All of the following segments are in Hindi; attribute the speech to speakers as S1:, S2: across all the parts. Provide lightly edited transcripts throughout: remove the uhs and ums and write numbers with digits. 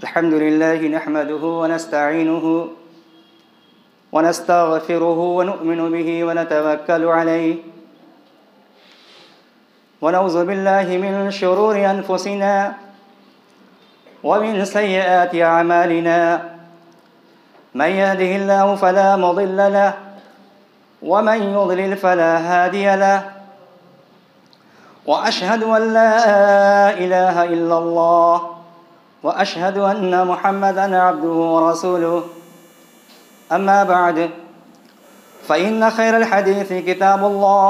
S1: अल्हम्दुलिल्लाहि नहमदुहु व नस्तईनुहु व नस्तगफिरुहु व नु'मिनु बिहि व नतवक्कलु अलैहि व नऊज़ु बिल्लाहि मिन शुरूरि अनफुसिना व मिन सय्यिआति अअमालिना मन यहदिहिल्लाहु फला मुदिल्ल लहु व मन युद्लिल फला हादिय लहु व अशहदु अन ला इलाहा इल्लल्लाह व अशहदु अन्न मुहम्मदन अब्दुहु व रसूलुहु अम्मा बअद फ़इन्न खैरल हदीसी किताबुल्लाह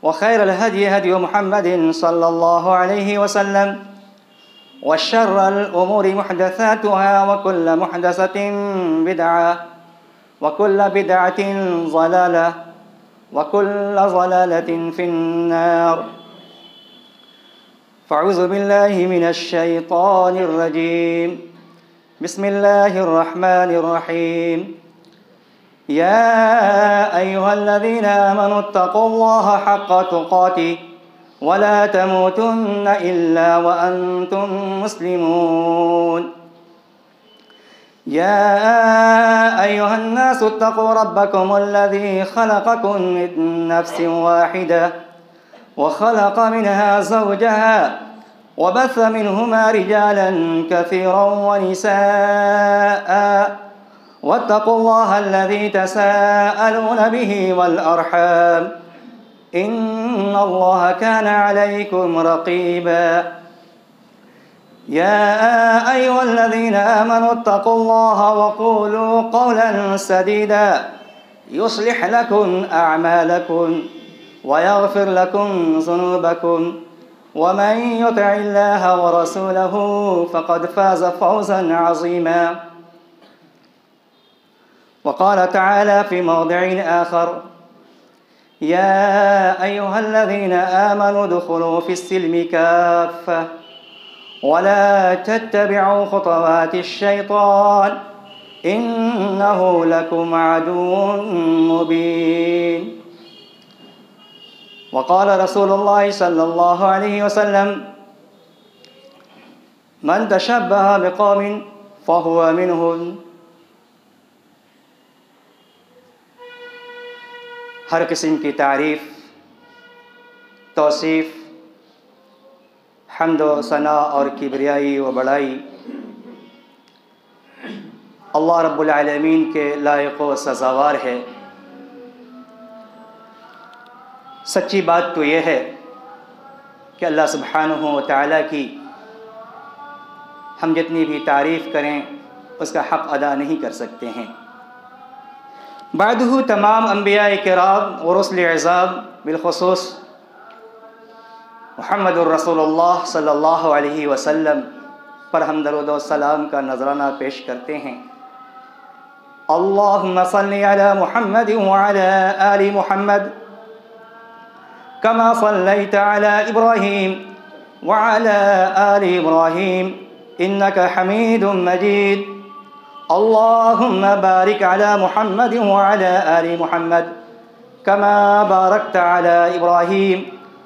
S1: व खैरल हदी हदी मुहम्मदिन सल्लल्लाहु अलैहि वसल्लम व शर्रल उमूरि मुहदसातुहा व कुल्ल मुहदसतिन बिदअह व कुल्ल बिदअतिन ज़लालह व कुल्ल ज़लालतिन फिन्नार। फ़अऊज़ु बिल्लाहि मिनश शैतानिर रजीम। बिस्मिल्लाहिर रहमानिर रहीम। या अय्युहल्लज़ीना आमनुत्तक़ुल्लाहा हक़्क़ तुक़ातिह व ला तमूतुन्न इल्ला व अंतुम मुस्लिमून। या अय्युहन्नासुत्तक़ू रब्बकुमुल्लज़ी ख़लक़कुम मिन नफ़्सिन वाहिदह व ख़लक़ मिनहा ज़ौजहा व बस्स मिनहुमा रिजालन कसीरन व निसाअ वत्तक़ुल्लाह अल्लज़ी तसाअलून बिही वल अर्हम इन्नल्लाह काना अलैकुम रक़ीबा। या अय्युहल्लज़ीना आमनुत्तक़ुल्लाह व क़ूलू क़ौलन सदीदा युस्लिह लकुम अअमालकुम व यग़फ़िर लकुम ज़ुनूबकुम व मन युतिइल्लाह व रसूलहु फ़क़द फ़ाज़ फ़ौज़न अज़ीमा। वक़ाल तआला फ़ी मौदिइन आख़र या अय्युहल्लज़ीना आमनू उदख़ुलू फ़िस्सिल्मि काफ़्फ़ह व ला तत्तबिअू ख़ुतवातिश शैतान इन्नहु लकुम अदुव्वुन मुबीन। वक़ाल रसूलुल्लाह सल्लल्लाहु अलैहि वसल्लम मन तशब्बह बिक़ौमिन फ़हुव मिनहुम। हर किस्म की तारीफ़, तौसीफ़, हम्द व सना और किबरियाई व बड़ाई अल्लाह रब्बुल आलमीन के लायक़ व सज़ावार है। सच्ची बात तो यह है कि अल्लाह सुब्हानहु व तआला की हम जितनी भी तारीफ़ करें उसका हक़ अदा नहीं कर सकते हैं। बादहु तमाम अम्बिया किराम व रुसुल अज़ाम बिलख़ुसूस मुहम्मदुर रसूलुल्लाह सल्लल्लाहु अलैहि वसल्लम पर हम दरूद व सलाम का नज़राना पेश करते हैं। अल्लाहुम्मा सल्लि अला मुहम्मद व अला आलि मुहम्मद कमा सल्लैता अला इब्राहीम व अला आलि इब्राहीम इन्नका हमीदुम मजीद। अल्लाहुम्मा बारिक अला मुहम्मद व अला आलि मुहम्मद कमा बारकता अला इब्राहीम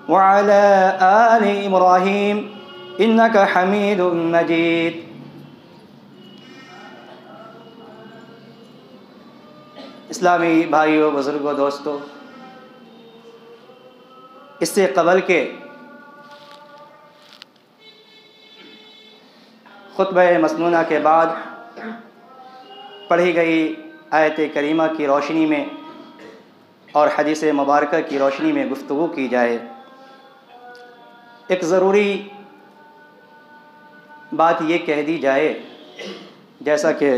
S1: व अला आलि इब्राहीम इन्नका हमीदुम मजीद। इस्लामी भाइयों, बुज़ुर्गों, दोस्तों, इससे क़बल के खुतबा मसनूना के बाद पढ़ी गई आयत करीमा की रोशनी में और हदीस मुबारक की रोशनी में गुफ्तगू की जाए। एक ज़रूरी बात ये कह दी जाए, जैसा कि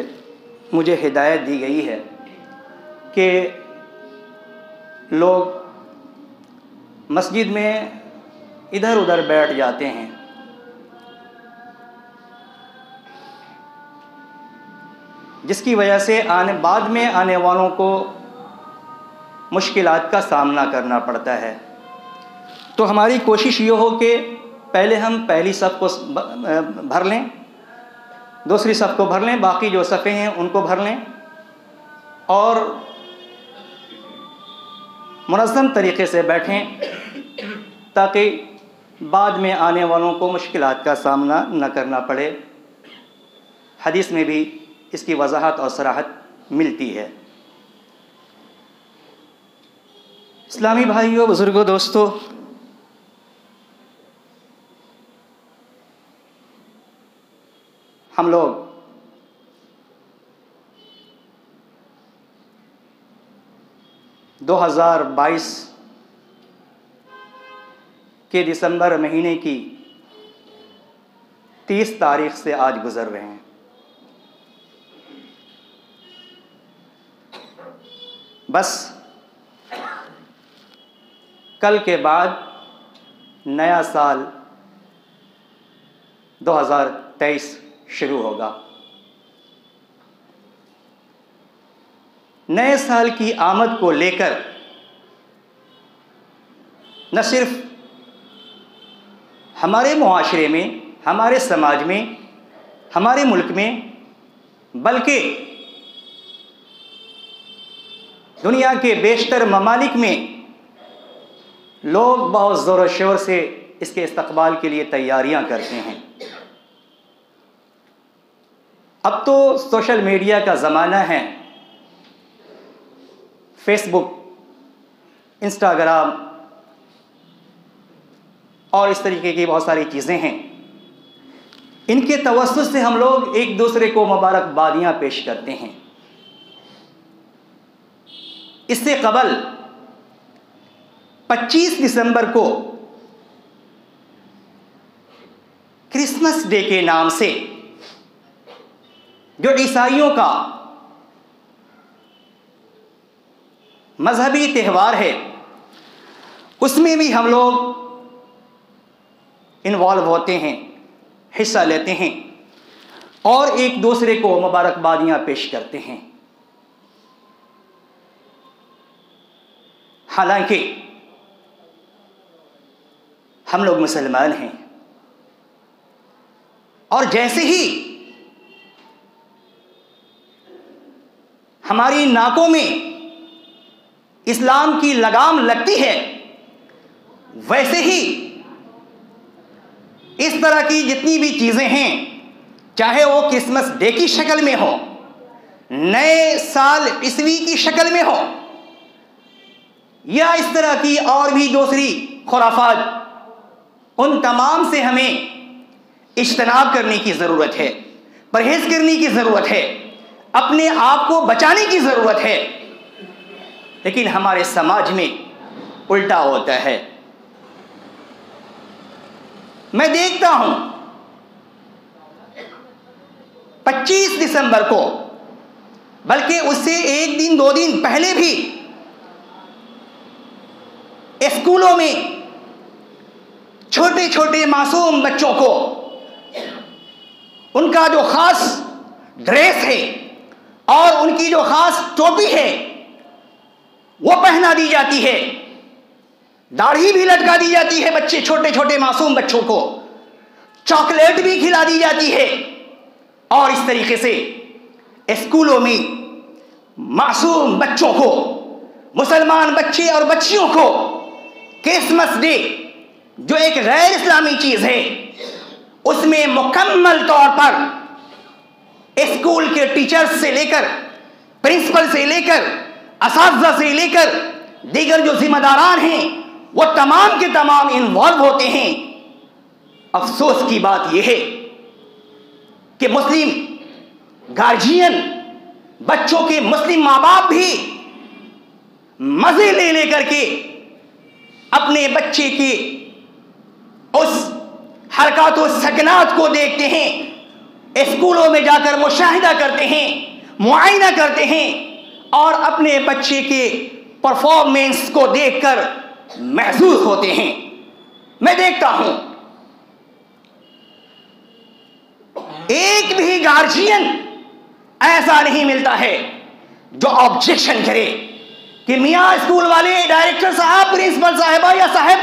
S1: मुझे हिदायत दी गई है कि लोग मस्जिद में इधर उधर बैठ जाते हैं, जिसकी वजह से बाद में आने वालों को मुश्किलात का सामना करना पड़ता है। तो हमारी कोशिश ये हो कि पहले हम पहली सफ़ को भर लें, दूसरी सफ़ को भर लें, बाकी जो सफ़े हैं उनको भर लें और मुनज़्ज़म तरीक़े से बैठें ताकि बाद में आने वालों को मुश्किलात का सामना न करना पड़े। हदीस में भी इसकी वजाहत और सराहत मिलती है। इस्लामी भाइयों, बुजुर्गों, दोस्तों, हम लोग दो 2022 के दिसंबर महीने की 30 तारीख से आज गुजर रहे हैं। बस कल के बाद नया साल 2023 शुरू होगा। नए साल की आमद को लेकर न सिर्फ हमारे मुआशरे में, हमारे समाज में, हमारे मुल्क में, बल्कि दुनिया के बेशतर ममालिक में लोग बहुत ज़ोर शोर से इसके इस्तकबाल के लिए तैयारियां करते हैं। अब तो सोशल मीडिया का ज़माना है। फेसबुक, इंस्टाग्राम और इस तरीके की बहुत सारी चीज़ें हैं। इनके तवस्सुस से हम लोग एक दूसरे को मुबारकबादियाँ पेश करते हैं। इससे कबल 25 दिसंबर को क्रिसमस डे के नाम से, जो ईसाइयों का मजहबी त्यौहार है, उसमें भी हम लोग इन्वॉल्व होते हैं, हिस्सा लेते हैं और एक दूसरे को मुबारकबादियाँ पेश करते हैं। हालांकि हम लोग मुसलमान हैं और जैसे ही हमारी नाकों में इस्लाम की लगाम लगती है, वैसे ही इस तरह की जितनी भी चीज़ें हैं, चाहे वो क्रिसमस डे की शक्ल में हो, नए साल ईस्वी की शक्ल में हो, या इस तरह की और भी दूसरी खुराफात, उन तमाम से हमें इज्तनाब करने की ज़रूरत है, परहेज़ करने की ज़रूरत है, अपने आप को बचाने की ज़रूरत है। लेकिन हमारे समाज में उल्टा होता है। मैं देखता हूं 25 दिसंबर को, बल्कि उससे एक दिन दो दिन पहले भी स्कूलों में छोटे छोटे मासूम बच्चों को उनका जो खास ड्रेस है और उनकी जो खास टोपी है वो पहना दी जाती है, दाढ़ी भी लटका दी जाती है बच्चे, छोटे छोटे मासूम बच्चों को चॉकलेट भी खिला दी जाती है। और इस तरीके से स्कूलों में मासूम बच्चों को, मुसलमान बच्चे और बच्चियों को क्रिसमस डे, जो एक गैर इस्लामी चीज़ है, उसमें मुकम्मल तौर पर स्कूल के टीचर्स से लेकर, प्रिंसिपल से लेकर, असातिज़ा से लेकर दीगर जो जिम्मेदारान हैं, वो तमाम के तमाम इन्वॉल्व होते हैं। अफसोस की बात यह है कि मुस्लिम गार्जियन, बच्चों के मुस्लिम माँ बाप भी मजे ले लेकर के अपने बच्चे के उस हरकत व सकनात को देखते हैं, स्कूलों में जाकर मुशाहिदा करते हैं, मुआयना करते हैं और अपने बच्चे के परफॉर्मेंस को देखकर महसूस होते हैं। मैं देखता हूं एक भी गार्जियन ऐसा नहीं मिलता है जो ऑब्जेक्शन करे कि मियां स्कूल वाले, डायरेक्टर साहब, प्रिंसिपल साहिबा या साहब,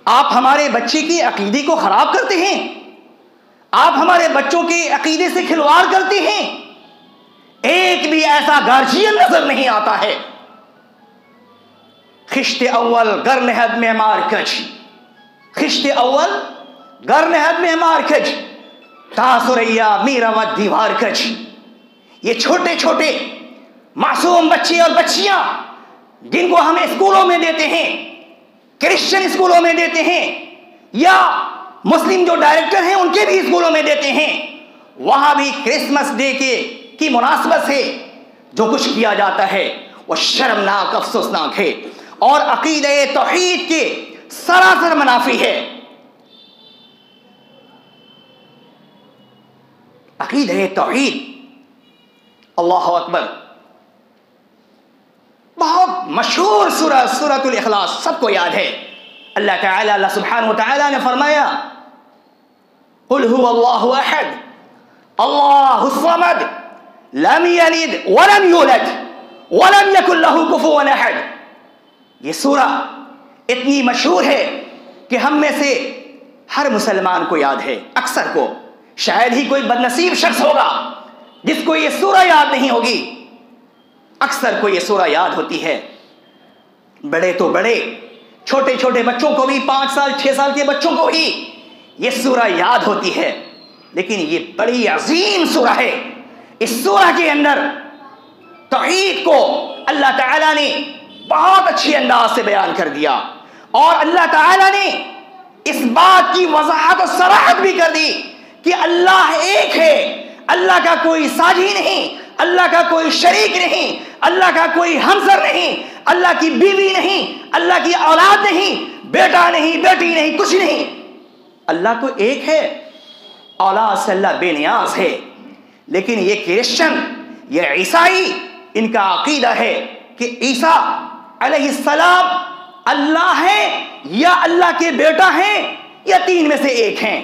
S1: आप हमारे बच्चे की अकीदे को खराब करते हैं, आप हमारे बच्चों के अकीदे से खिलवाड़ करते हैं। एक भी ऐसा गार्जियन नजर नहीं आता है। खिश्ते अव्वल गर नहद में मार कच, खिश्ते अव्वल गर नहद में मार कच।
S2: तासुरैया मीरावत दीवार कच, ये छोटे छोटे मासूम बच्चे और बच्चियां जिनको हम स्कूलों में देते हैं, क्रिश्चियन स्कूलों में देते हैं या मुस्लिम जो डायरेक्टर हैं उनके भी स्कूलों में देते हैं, वहां भी क्रिसमस डे की मुनासबत से जो कुछ किया जाता है वो शर्मनाक, अफसोसनाक है और अकीदे तौहीद के सरासर मुनाफी है। अकीदे तौहीद, अल्लाह अकबर, बहुत मशहूर सूरतुल इखलास, सबको याद है। अल्लाह सुब्हानहु व तआला ने फरमाया, कुल हुवल्लाहु अहद अल्लाहुस समद लम यलिद वलम यूलद वलम यकुल लहू कुफुवन अहद। ये सूरा इतनी मशहूर है कि हम में से हर मुसलमान को याद है, अक्सर को। शायद ही कोई बदनसीब शख्स होगा जिसको ये सूरा याद नहीं होगी। अक्सर को ये सूरा याद होती है। बड़े तो बड़े, छोटे छोटे बच्चों को भी, 5 साल 6 साल के बच्चों को ही ये सूरा याद होती है। लेकिन ये बड़ी अजीम सूरा है। इस सूरा के अंदर तौहीद को अल्लाह ताला ने बहुत अच्छे अंदाज से बयान कर दिया और अल्लाह ताला ने इस बात की वजाहत और सराहत भी कर दी कि अल्लाह एक है, अल्लाह का कोई साझी नहीं, अल्लाह का कोई शरीक नहीं, अल्लाह का कोई हमसर नहीं, अल्लाह की बीवी नहीं, अल्लाह की औलाद नहीं, बेटा नहीं, बेटी नहीं, कुछ नहीं। अल्लाह तो एक है, औलाद से अल्लाह बेनियाज है। लेकिन ये क्रिश्चियन, ये ईसाई, इनका अकीदा है कि ईसा अलैहिस्सलाम अल्लाह है या अल्लाह के बेटा हैं या 3 में से एक हैं।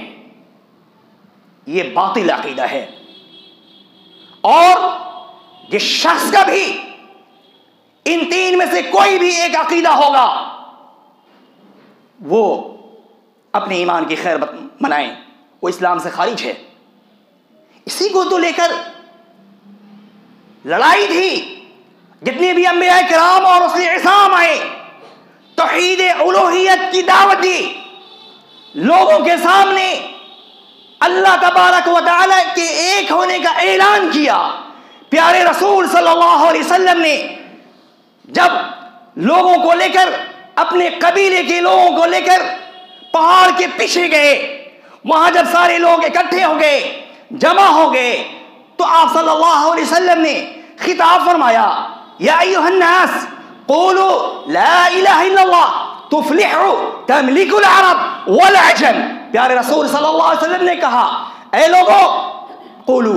S2: ये बातिल अकीदा है। और जिस शख्स का भी इन 3 में से कोई भी एक अकीदा होगा, वो अपने ईमान की खैर मनाए, वो इस्लाम से खारिज है। इसी को तो लेकर लड़ाई थी। जितने भी अंबिया किराम और उसके इसाम आए, तौहीद उलूहियत की दावत दी, लोगों के सामने अल्लाह तबारक व तआला के एक होने का ऐलान किया। प्यारे रसूल सल्लल्लाहु अलैहि वसल्लम ने जब लोगों को लेकर, अपने कबीले के लोगों को लेकर पहाड़ के पीछे गए, वहां जब सारे लोग इकट्ठे हो गए, जमा हो गए, तो आप सल्लल्लाहु अलैहि वसल्लम ने खिताब फरमाया, या अय्युहन्नास क़ूलू ला इलाहा इल्लल्लाह तुफ्लिहू तमलिकुल अरब वल अजम। प्यारे रसूल सल्लल्लाहु अलैहि वसल्लम ने कहा, ऐ लोगों, क़ूलू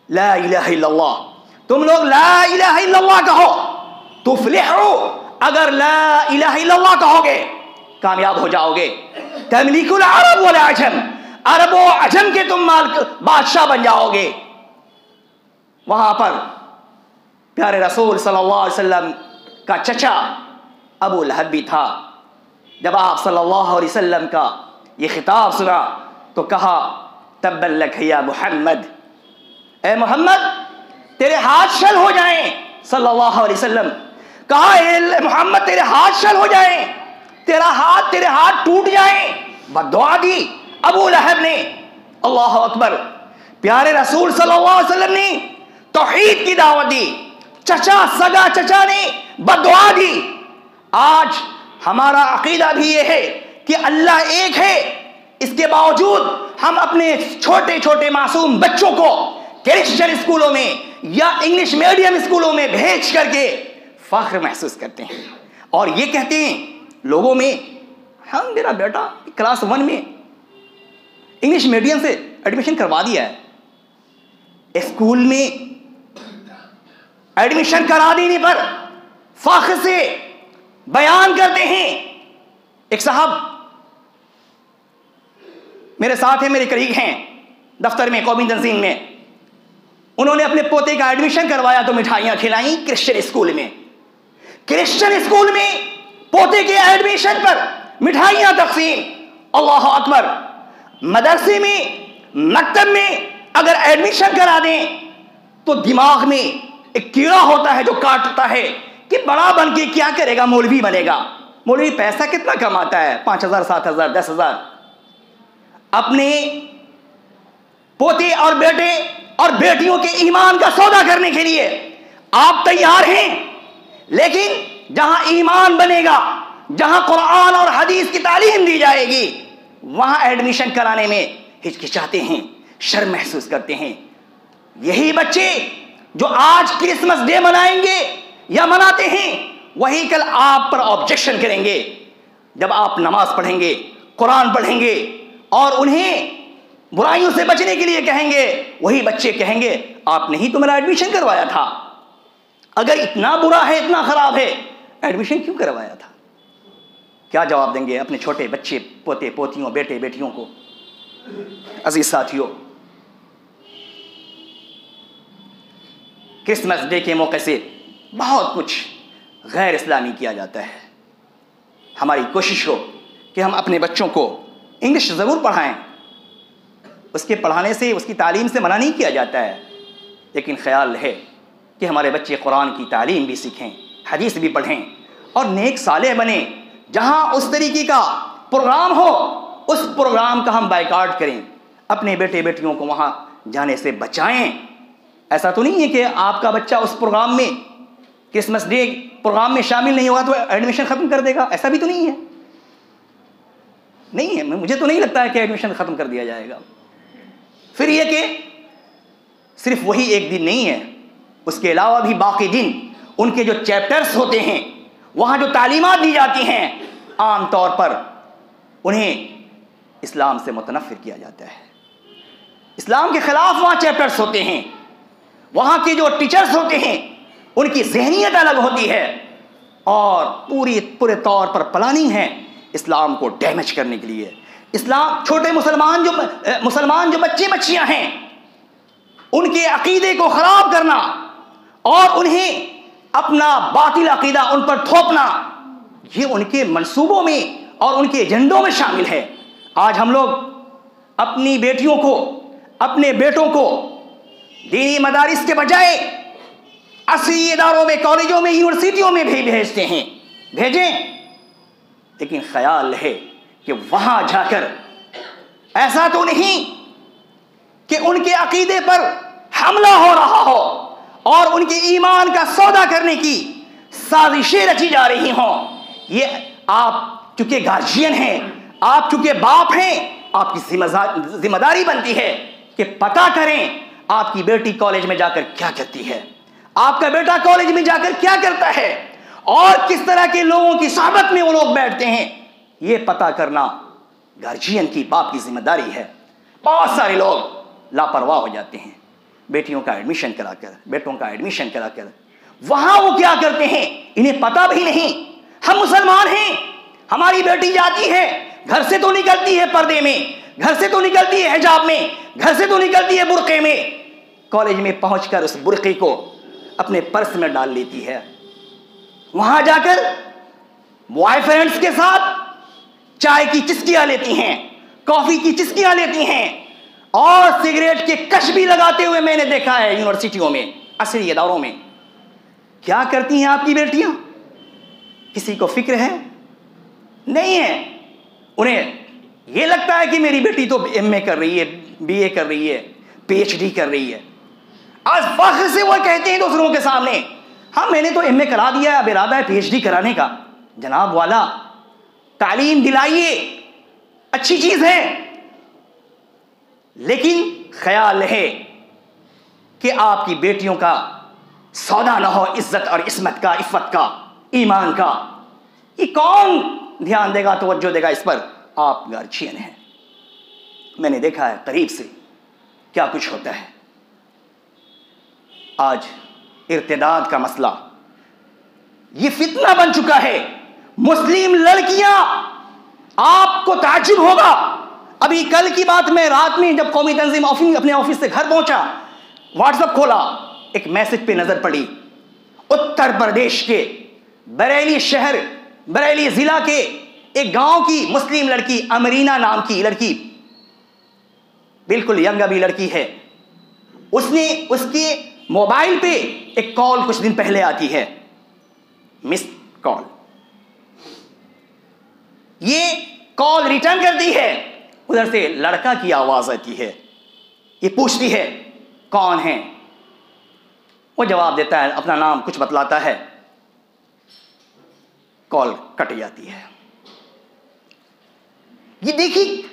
S2: ला इलाहा इल्लल्लाह, तुम लोग ला इलाहा इल्लल्लाह कहो, तुफ्लिहू, अगर ला इलाहा इल्लल्लाह कहोगे कामयाब हो जाओगे, तमलिकुल अरब वल अजम, अरब व अजम के तुम बादशाह बन जाओगे। वहां पर प्यारे रसूल सल्लल्लाहु अलैहि वसल्लम का चचा अबू लहब भी था। जब आप सल्लल्लाहु अलैहि वसल्लम का ये खिताब सुना तो कहा, तब्बन लक या मुहम्मद, ए मोहम्मद तेरे हाथ शल हो जाएं। सल्लल्लाहु अलैहि वसल्लम कहा, ए मोहम्मद तेरे हाथ शल हो जाएं, तेरे हाथ टूट जाएं। बद्दुआ दी अबू लहब ने। अल्लाह अकबर। प्यारे रसूल सल्लल्लाहु अलैहि वसल्लम ने तौहीद की दावत दी, चचा, सगा चचा ने बद्दुआ दी। आज हमारा अकीदा भी ये है कि अल्लाह एक है, इसके बावजूद हम अपने छोटे छोटे मासूम बच्चों को क्रिश्चियन स्कूलों में या इंग्लिश मीडियम स्कूलों में भेज करके फख्र महसूस करते हैं और ये कहते हैं लोगों में, हम, मेरा बेटा क्लास 1 में इंग्लिश मीडियम से एडमिशन करवा दिया है। स्कूल में एडमिशन करा देने पर फख्र से बयान करते हैं। एक साहब मेरे साथ हैं, मेरे करीब हैं, दफ्तर में, कौमी तंजीम में, उन्होंने अपने पोते का एडमिशन करवाया तो मिठाइयां खिलाई क्रिश्चियन स्कूल में। क्रिश्चियन स्कूल में पोते के एडमिशन पर मिठाइयां तकसीम। अल्लाह अकबर। मदरसे में, मकतब में अगर एडमिशन करा दें तो दिमाग में एक कीड़ा होता है जो काटता है कि बड़ा बन के क्या करेगा, मौलवी बनेगा। मौलवी पैसा कितना कमाता है, 5,000, 7,000, 10,000। अपने पोते और बेटे और बेटियों के ईमान का सौदा करने के लिए आप तैयार हैं, लेकिन जहां ईमान बनेगा, जहां कुरान और हदीस की तालीम दी जाएगी, वहां एडमिशन कराने में हिचकिचाते हैं, शर्म महसूस करते हैं। यही बच्चे जो आज क्रिसमस डे मनाएंगे या मनाते हैं, वही कल आप पर ऑब्जेक्शन करेंगे। जब आप नमाज पढ़ेंगे, कुरान पढ़ेंगे और उन्हें बुराइयों से बचने के लिए कहेंगे, वही बच्चे कहेंगे आपने ही तो मेरा एडमिशन करवाया था। अगर इतना बुरा है, इतना खराब है, एडमिशन क्यों करवाया था? क्या जवाब देंगे अपने छोटे बच्चे, पोते पोतियों, बेटे बेटियों को? अजीज साथियों, क्रिसमस डे के मौके से बहुत कुछ गैर इस्लामी किया जाता है। हमारी कोशिश हो कि हम अपने बच्चों को इंग्लिश ज़रूर पढ़ाएं, उसके पढ़ाने से, उसकी तालीम से मना नहीं किया जाता है, लेकिन ख्याल है कि हमारे बच्चे कुरान की तालीम भी सीखें, हदीस भी पढ़ें और नेक साले बने। जहां उस तरीके का प्रोग्राम हो, उस प्रोग्राम का हम बायकॉट करें, अपने बेटे बेटियों को वहां जाने से बचाएं। ऐसा तो नहीं है कि आपका बच्चा उस प्रोग्राम में, क्रिसमस डे प्रोग्राम में शामिल नहीं होगा तो एडमिशन खत्म कर देगा, ऐसा भी तो नहीं है। नहीं है, मुझे तो नहीं लगता है कि एडमिशन खत्म कर दिया जाएगा। फिर यह कि सिर्फ वही एक दिन नहीं है, उसके अलावा भी बाकी दिन उनके जो चैप्टर्स होते हैं, वहां जो तालीमात दी जाती हैं, आम तौर पर उन्हें इस्लाम से मुतनफ़िर किया जाता है। इस्लाम के खिलाफ वहां चैप्टर्स होते हैं, वहां के जो टीचर्स होते हैं उनकी जहनियत अलग होती है और पूरे तौर पर प्लानिंग है इस्लाम को डैमेज करने के लिए। इस्लाम, छोटे मुसलमान जो बच्चे बच्चियां हैं, उनके अकीदे को खराब करना और उन्हें अपना बातिल अकीदा उन पर थोपना, ये उनके मंसूबों में और उनके एजेंडों में शामिल है। आज हम लोग अपनी बेटियों को, अपने बेटों को दीनी मदारिस के बजाय असली इदारों में, कॉलेजों में, यूनिवर्सिटियों में भी भेजते हैं। भेजें, लेकिन ख्याल है कि वहां जाकर ऐसा तो नहीं कि उनके अकीदे पर हमला हो रहा हो और उनके ईमान का सौदा करने की साजिशें रची जा रही हों। ये आप चूंकि गार्जियन हैं, आप चूंकि बाप हैं, आपकी जिम्मेदारी बनती है कि पता करें आपकी बेटी कॉलेज में जाकर क्या करती है, आपका बेटा कॉलेज में जाकर क्या करता है और किस तरह के लोगों की सोहबत में वो लोग बैठते हैं। ये पता करना गार्जियन की, बाप की जिम्मेदारी है। बहुत सारे लोग लापरवाह हो जाते हैं, बेटियों का एडमिशन कराकर, बेटों का एडमिशन कराकर। वहां वो क्या करते हैं इन्हें पता भी नहीं। हम मुसलमान हैं, हमारी बेटी जाती है, घर से तो निकलती है पर्दे में, घर से तो निकलती है हिजाब में, घर से तो निकलती है बुर्के में, कॉलेज में पहुंचकर उस बुर्के को अपने पर्स में डाल लेती है। वहां जाकर बॉयफ्रेंड्स के साथ चाय की चिस्कियां लेती हैं, कॉफी की चिस्कियां लेती हैं और सिगरेट के कश भी लगाते हुए मैंने देखा है यूनिवर्सिटियों में, असली इदारों में। क्या करती हैं आपकी बेटियां? किसी को फिक्र है? नहीं है। उन्हें यह लगता है कि मेरी बेटी तो एमए कर रही है, बीए कर रही है, पीएचडी कर रही है। आज फख्र से वो कहते हैं दूसरों के सामने, हाँ मैंने तो एमए करा दिया, अब इरादा है पीएचडी कराने का। जनाब वाला, तालीम दिलाइए, अच्छी चीज है, लेकिन ख्याल है कि आपकी बेटियों का सौदा ना हो इज्जत और इस्मत का, इफ़्फ़त का, ईमान का। ये कौन ध्यान देगा, तवज्जो देगा इस पर? आप गार्जियन हैं। मैंने देखा है करीब से क्या कुछ होता है। आज इर्तिदाद का मसला ये फितना बन चुका है। मुस्लिम लड़कियां, आपको ताज्जुब होगा, अभी कल की बात, मैं रात में जब कौमी तंजीम अपने ऑफिस से घर पहुंचा, व्हाट्सएप खोला, एक मैसेज पे नजर पड़ी। उत्तर प्रदेश के बरेली शहर, बरेली जिला के एक गांव की मुस्लिम लड़की, अमरीना नाम की लड़की, बिल्कुल यंग अभी लड़की है, उसने, उसके मोबाइल पे एक कॉल कुछ दिन पहले आती है, मिस कॉल। ये कॉल रिटर्न करती है, उधर से लड़का की आवाज आती है, ये पूछती है कौन है, वो जवाब देता है, अपना नाम कुछ बतलाता है, कॉल कट जाती है। ये देखिए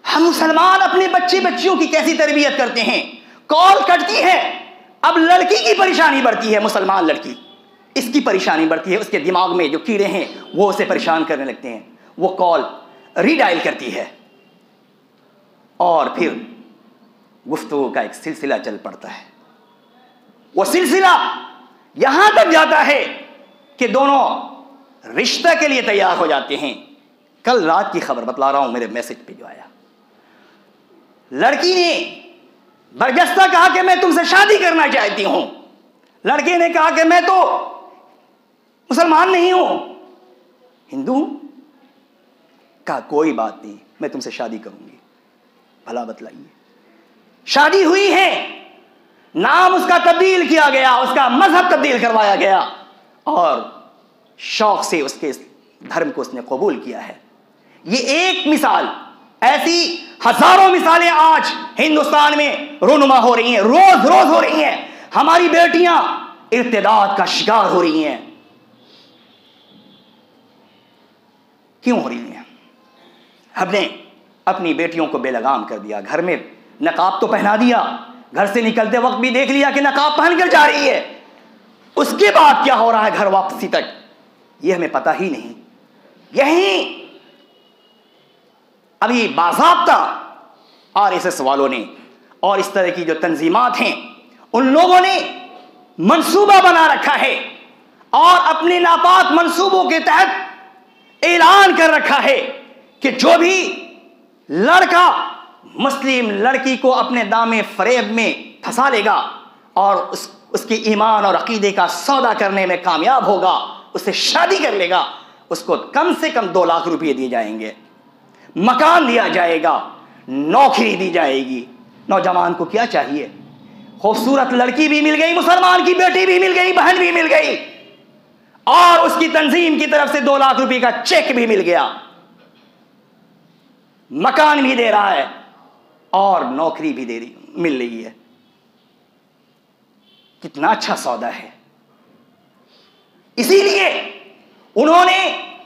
S2: हम मुसलमान अपने बच्चे बच्चियों की कैसी तरबियत करते हैं। कॉल कटती है, अब लड़की की परेशानी बढ़ती है, मुसलमान लड़की इसकी परेशानी बढ़ती है, उसके दिमाग में जो कीड़े हैं वो उसे परेशान करने लगते हैं। वो कॉल रीडायल करती है और फिर गुफ्तगू का एक सिलसिला चल पड़ता है। वो सिलसिला यहां तक जाता है कि दोनों रिश्ता के लिए तैयार हो जाते हैं। कल रात की खबर बतला रहा हूं, मेरे मैसेज पे जो आया, लड़की ने बरजस्ता कहा कि मैं तुमसे शादी करना चाहती हूं। लड़के ने कहा कि मैं तो मुसलमान नहीं हूं, हिंदू हूं। कहा कोई बात नहीं, मैं तुमसे शादी करूंगी। भला बतलाइए, शादी हुई है, नाम उसका तब्दील किया गया, उसका मजहब तब्दील करवाया गया और शौक से उसके धर्म को उसने कबूल किया है। ये एक मिसाल, ऐसी हजारों मिसालें आज हिंदुस्तान में रूनुमा हो रही हैं, रोज रोज हो रही हैं। हमारी बेटियां इर्तिदाद का शिकार हो रही हैं। क्यों हो रही हैं? हमने अपनी बेटियों को बेलगाम कर दिया, घर में नकाब तो पहना दिया, घर से निकलते वक्त भी देख लिया कि नकाब पहनकर जा रही है, उसके बाद क्या हो रहा है घर वापसी तक ये हमें पता ही नहीं। यही अभी बाज़ाब्ता आरएसएस वालों ने और इस तरह की जो तंजीमात हैं उन लोगों ने मंसूबा बना रखा है और अपने नापाक मंसूबों के तहत ऐलान कर रखा है कि जो भी लड़का मुस्लिम लड़की को अपने दामे फरेब में फंसा लेगा और उसके ईमान और अकीदे का सौदा करने में कामयाब होगा, उससे शादी कर लेगा, उसको कम से कम 2 लाख रुपए दिए जाएंगे, मकान दिया जाएगा, नौकरी दी जाएगी। नौजवान को क्या चाहिए? खूबसूरत लड़की भी मिल गई, मुसलमान की बेटी भी मिल गई, बहन भी मिल गई और उसकी तंजीम की तरफ से 2 लाख रुपए का चेक भी मिल गया, मकान भी दे रहा है और नौकरी भी मिल रही है। कितना अच्छा सौदा है। इसीलिए उन्होंने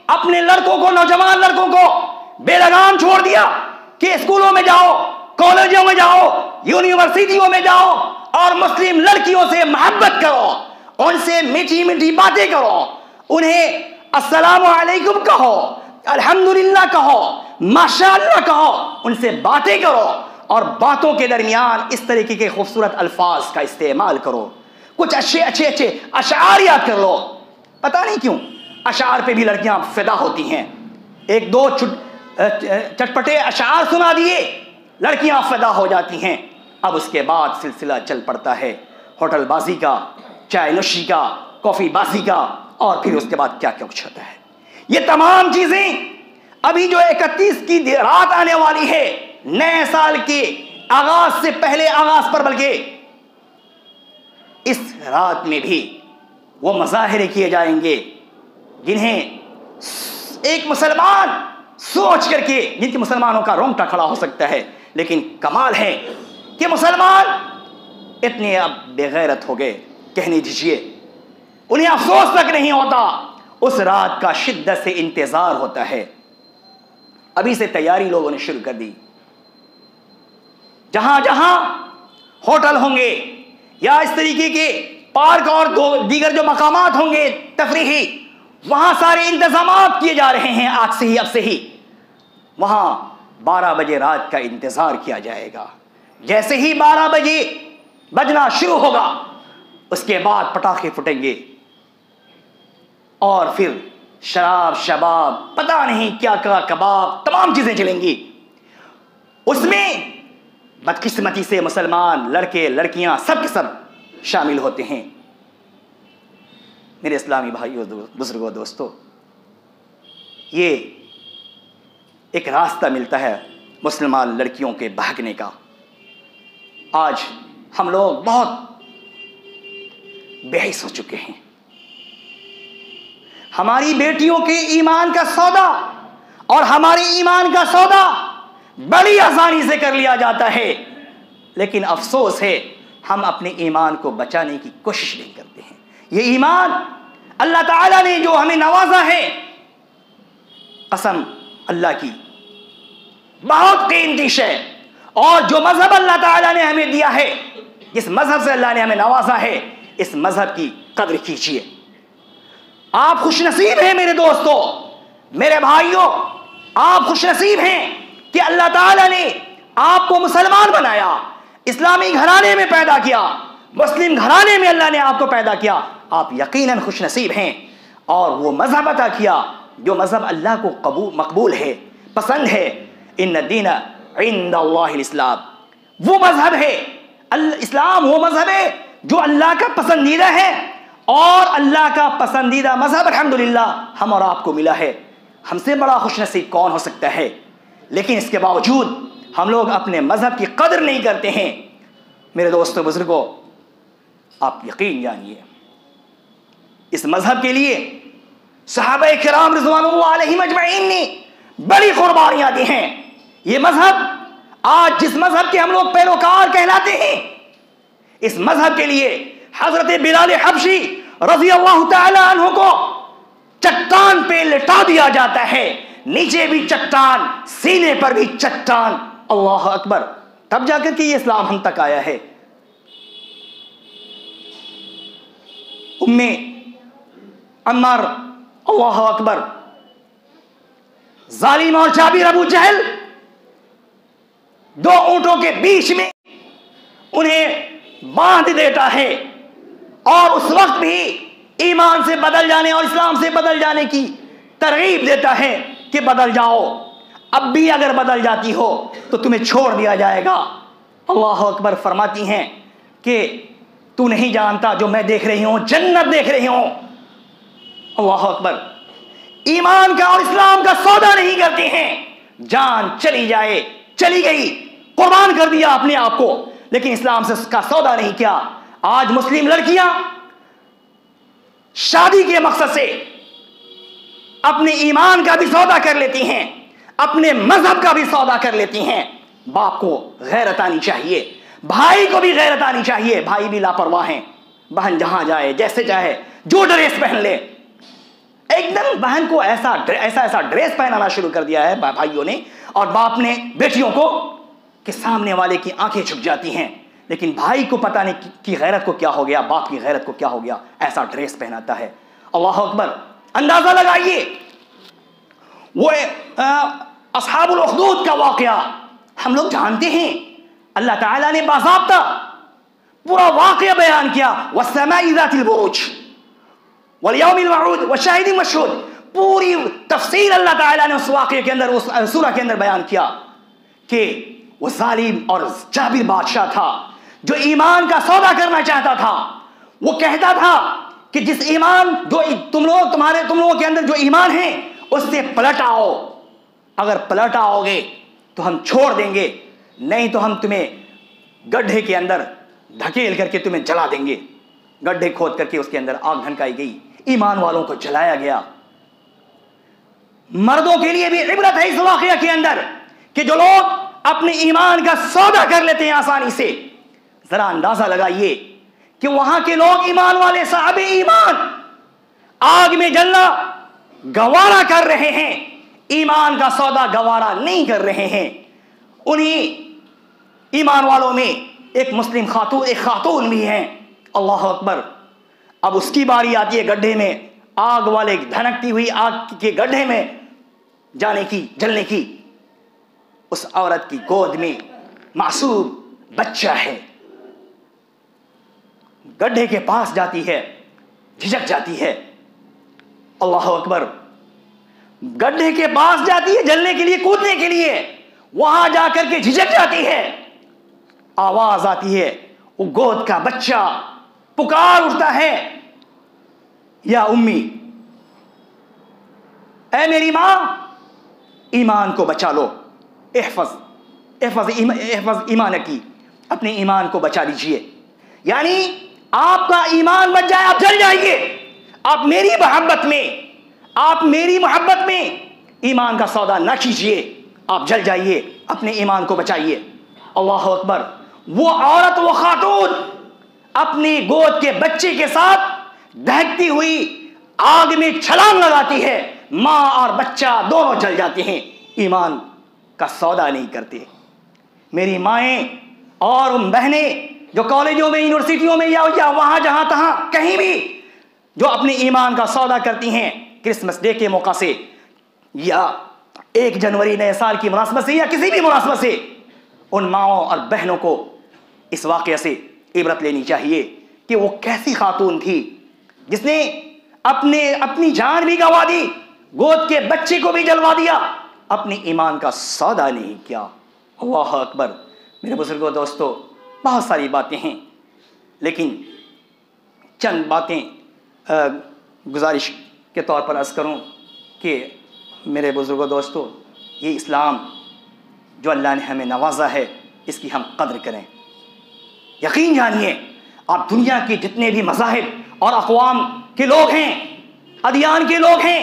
S2: अपने लड़कों को, नौजवान लड़कों को बेलगाम छोड़ दिया कि स्कूलों में जाओ, कॉलेजों में जाओ, यूनिवर्सिटियों में जाओ और मुस्लिम लड़कियों से मोहब्बत करो, उनसे मीठी मीठी बातें करो, उन्हें अस्सलामु अलैकुम कहो, अल्हम्दुलिल्लाह कहो, माशाअल्लाह कहो, उनसे बातें करो और बातों के दरमियान इस तरीके के खूबसूरत अल्फाज का इस्तेमाल करो, कुछ अच्छे अशार याद कर लो। पता नहीं क्यों अशार पे भी लड़कियां फिदा होती हैं। 1-2 चटपटे अशार सुना दिए, लड़कियां फिदा हो जाती हैं। अब उसके बाद सिलसिला चल पड़ता है होटलबाजी का, चाय नोशी का, कॉफी बाजी का और फिर उसके बाद क्या क्या कुछ होता है। ये तमाम चीजें अभी जो 31 की रात आने वाली है, नए साल के आगाज से पहले आगाज पर, बल्कि इस रात में भी वो मज़ाहिरे किए जाएंगे जिन्हें एक मुसलमान सोच करके, जिनके मुसलमानों का रोंगटा खड़ा हो सकता है। लेकिन कमाल है कि मुसलमान इतने अब बेगैरत हो गए, कहने दीजिए, उन्हें अफसोस तक नहीं होता, उस रात का शिद्दत से इंतजार होता है। अभी से तैयारी लोगों ने शुरू कर दी। जहां जहां होटल होंगे या इस तरीके के पार्क और दीगर जो मकामात होंगे तफरीही, वहां सारे इंतजामात किए जा रहे हैं आज से ही, अब से ही। वहां 12 बजे रात का इंतजार किया जाएगा। जैसे ही 12 बजे बजना शुरू होगा, उसके बाद पटाखे फुटेंगे और फिर शराब, शबाब, पता नहीं क्या क्या, कबाब, तमाम चीजें चलेंगी। उसमें बदकिस्मती से मुसलमान लड़के लड़कियां सब के सब शामिल होते हैं। मेरे इस्लामी भाइयों, बुजुर्गों, दोस्तों, ये एक रास्ता मिलता है मुसलमान लड़कियों के भागने का। आज हम लोग बहुत बेहिस हो चुके हैं। हमारी बेटियों के ईमान का सौदा और हमारे ईमान का सौदा बड़ी आसानी से कर लिया जाता है, लेकिन अफसोस है हम अपने ईमान को बचाने की कोशिश नहीं करते हैं। ये ईमान अल्लाह ताला ने जो हमें नवाजा है, कसम अल्लाह की, बहुत कीमती शय। और जो मजहब अल्लाह ताला ने हमें दिया है, जिस मजहब से अल्लाह ने हमें नवाजा है, इस मजहब की कद्र कीजिए। आप खुशनसीब हैं मेरे दोस्तों, मेरे भाइयों, आप खुशनसीब हैं कि अल्लाह ताला ने आपको मुसलमान बनाया, इस्लामी घराने में पैदा किया, मुस्लिम घराने में अल्लाह ने आपको पैदा किया। आप यकीनन खुशनसीब हैं। और वो मजहब अता किया जो मजहब अल्लाह को मकबूल है, पसंद है। इन्न दीन इंदल्लाहिल इस्लाम, वो मजहब है इस्लाम, वो मजहब है जो अल्लाह का पसंदीदा है। और अल्लाह का पसंदीदा मजहब अल्हम्दुलिल्लाह हम और आपको मिला है। हमसे बड़ा खुशनसीब कौन हो सकता है? लेकिन इसके बावजूद हम लोग अपने मजहब की कदर नहीं करते हैं। मेरे दोस्तों बुजुर्गों, आप यकीन जानिए, इस मजहब के लिए सहाबा किराम रिज़वानुल्लाह अलैहिम अजमईन ने बड़ी कुर्बानियां दी हैं। ये मजहब, आज जिस मजहब के हम लोग पैरोकार कहलाते हैं, इस मजहब के लिए हजरत बिलाल हबशी रज़ी अल्लाह तआला अन्हु को चट्टान पे लिटा दिया जाता है, नीचे भी चट्टान, सीने पर भी चट्टान। अल्लाह अकबर। तब जाकर के ये इस्लाम हम तक आया है। उम्मे अम्मार, अल्लाह अकबर, जालिम और जाबिर अबू जहल दो ऊंटों के बीच में उन्हें बांध देता है और उस वक्त भी ईमान से बदल जाने और इस्लाम से बदल जाने की तरगीब देता है कि बदल जाओ, अब भी अगर बदल जाती हो तो तुम्हें छोड़ दिया जाएगा। अल्लाह अकबर फरमाती हैं कि तू नहीं जानता जो मैं देख रही हूं, जन्नत देख रही हूं। अल्लाह अकबर। ईमान का और इस्लाम का सौदा नहीं करते हैं। जान चली जाए, चली गई, कुर्बान कर दिया अपने आप को, लेकिन इस्लाम से उसका सौदा नहीं किया। आज मुस्लिम लड़कियां शादी के मकसद से अपने ईमान का भी सौदा कर लेती हैं, अपने मजहब का भी सौदा कर लेती हैं। बाप को गैरत आनी चाहिए, भाई को भी गैरत आनी चाहिए। भाई भी लापरवाह हैं, बहन जहां जाए जैसे चाहे जो ड्रेस पहन ले, एकदम बहन को ऐसा ड्रेस पहनाना शुरू कर दिया है भाइयों ने और बाप ने बेटियों को कि सामने वाले की आंखें झुक जाती हैं। लेकिन भाई को पता नहीं कि गैरत को क्या हो गया, बाप की गैरत को क्या हो गया, ऐसा ड्रेस पहनाता है। अल्लाह अकबर। अंदाजा लगाइए वो अस्हाबुल उखदूद का वाकया हम लोग जानते हैं। अल्लाह ताला ने बाज़ाब्ता पूरा वाकया बयान किया, वस्समाई ज़ातिल बुरूज वल यौमिल मऊद व शाहिदिन मशहूद। पूरी तफसील अल्लाह ताला ने उस वाकये के अंदर, उस सूरह के अंदर बयान किया कि वो जालिम और जाबिर बादशाह था जो ईमान का सौदा करना चाहता था। वो कहता था कि जिस ईमान जो तुम लोगों के अंदर जो ईमान है उससे पलट आओ, अगर पलट आओगे तो हम छोड़ देंगे, नहीं तो हम तुम्हें गड्ढे के अंदर धकेल करके तुम्हें जला देंगे। गड्ढे खोद करके उसके अंदर आग धनकाई गई, ईमान वालों को जलाया गया। मर्दों के लिए भी इबरत है इस वाकया के अंदर कि जो लोग अपने ईमान का सौदा कर लेते हैं आसानी से। जरा अंदाजा लगाइए कि वहां के लोग, ईमान वाले साहबे ईमान, आग में जलना गवारा कर रहे हैं, ईमान का सौदा गवारा नहीं कर रहे हैं। उन्हीं ईमान वालों में एक मुस्लिम खातून भी हैं। अल्लाह अकबर। अब उसकी बारी आती है गड्ढे में, आग वाले धनकती हुई आग के गड्ढे में जाने की, जलने की। उस औरत की गोद में मासूम बच्चा है, गड्ढे के पास जाती है, झिझक जाती है। अल्लाह अकबर। गड्ढे के पास जाती है जलने के लिए, कूदने के लिए, वहां जाकर के झिझक जाती है। आवाज आती है, वो गोद का बच्चा पुकार उठता है, या उम्मी, ऐ मेरी मां, ईमान को बचा लो, एहफज़ ईमान की, अपने ईमान को बचा लीजिए। यानी आपका ईमान बच जाए, आप जल जाइए। आप मेरी मोहब्बत में ईमान का सौदा ना कीजिए, आप जल जाइए, अपने ईमान को बचाइए। अल्लाह अकबर। वो औरत, वो खातून अपनी गोद के बच्चे के साथ दहकती हुई आग में छलांग लगाती है, मां और बच्चा दोनों जल जाते हैं, ईमान का सौदा नहीं करते। मेरी माएं और बहनें जो कॉलेजों में, यूनिवर्सिटियों में या वहां जहां तहां कहीं भी जो अपने ईमान का सौदा करती हैं, क्रिसमस डे के मौका से या 1 जनवरी नए साल की मुनासबत से या किसी भी मुनासबत से, उन माओं और बहनों को इस वाक़या से इबरत लेनी चाहिए कि वो कैसी खातून थी जिसने अपनी जान भी गंवा दी, गोद के बच्चे को भी जलवा दिया, अपने ईमान का सौदा नहीं किया। अल्लाह अकबर। मेरे बुजुर्गों, दोस्तों, बहुत सारी बातें हैं, लेकिन चंद बातें गुजारिश के तौर पर अर्ज़ करूं कि मेरे बुजुर्गों, दोस्तों, ये इस्लाम जो अल्लाह ने हमें नवाजा है, इसकी हम कद्र करें। यकीन जानिए, आप दुनिया के जितने भी मज़ाहिब और अक़वाम के लोग हैं, अदियान के लोग हैं,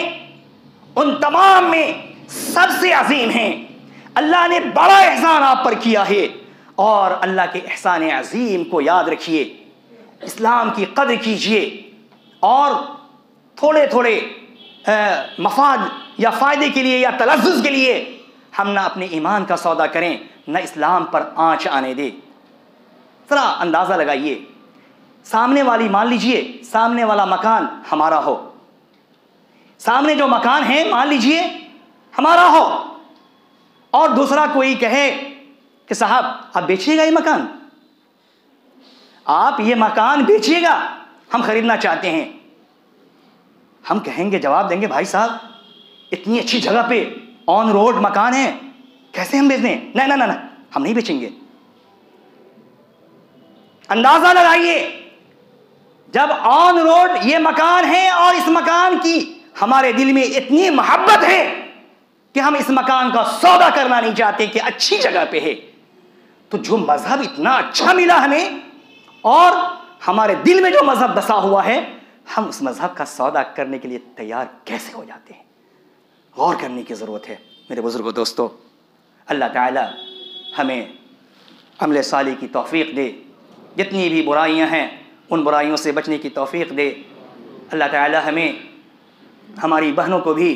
S2: उन तमाम में सबसे अजीम हैं। अल्लाह ने बड़ा एहसान आप पर किया है और अल्लाह के एहसान अजीम को याद रखिए, इस्लाम की कद्र कीजिए और थोड़े थोड़े मफाद या फ़ायदे के लिए या तलज़्ज़ुज़ के लिए हम ना अपने ईमान का सौदा करें, न इस्लाम पर आँच आने दे। ज़रा अंदाज़ा लगाइए, सामने वाली, मान लीजिए सामने वाला मकान हमारा हो, सामने जो मकान है मान लीजिए हमारा हो, और दूसरा कोई कहे कि साहब आप बेचिएगा ये मकान, आप ये मकान बेचिएगा, हम खरीदना चाहते हैं। हम कहेंगे, जवाब देंगे, भाई साहब इतनी अच्छी जगह पे ऑन रोड मकान है, कैसे हम बेच दें? नहीं ना ना ना, हम नहीं बेचेंगे। अंदाजा लगाइए, जब ऑन रोड ये मकान है और इस मकान की हमारे दिल में इतनी मोहब्बत है कि हम इस मकान का सौदा करना नहीं चाहते कि अच्छी जगह पे है, तो जो मजहब इतना अच्छा मिला हमें और हमारे दिल में जो मजहब बसा हुआ है, हम उस मजहब का सौदा करने के लिए तैयार कैसे हो जाते हैं? गौर करने की ज़रूरत है। मेरे बुजुर्गों, दोस्तों, अल्लाह ताला हमें अमल साली की तौफीक दे, जितनी भी बुराइयां हैं उन बुराइयों से बचने की तौफीक दे। अल्लाह ताला हमें, हमारी बहनों को भी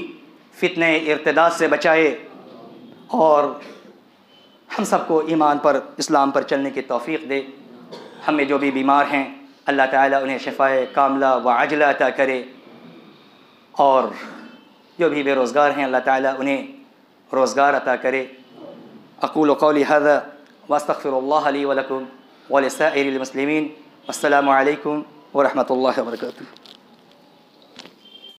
S2: फितने इर्तिदाद से बचाए और हम सबको ईमान पर, इस्लाम पर चलने की तौफीक दे। हमें जो भी बीमार हैं, अल्लाह ताला उन्हें शिफ़ाए कामिला व आजिला अता करे, और जो भी बेरोज़गार हैं, अल्लाह ताला उन्हें रोज़गार अता करे। अक़ूलु क़ौली हाज़ा व अस्तग़फ़िरुल्लाह ली व लकुम व लिसाइरिल मुस्लिमीन। अस्सलामु अलैकुम व रहमतुल्लाहि व बरकातुहू।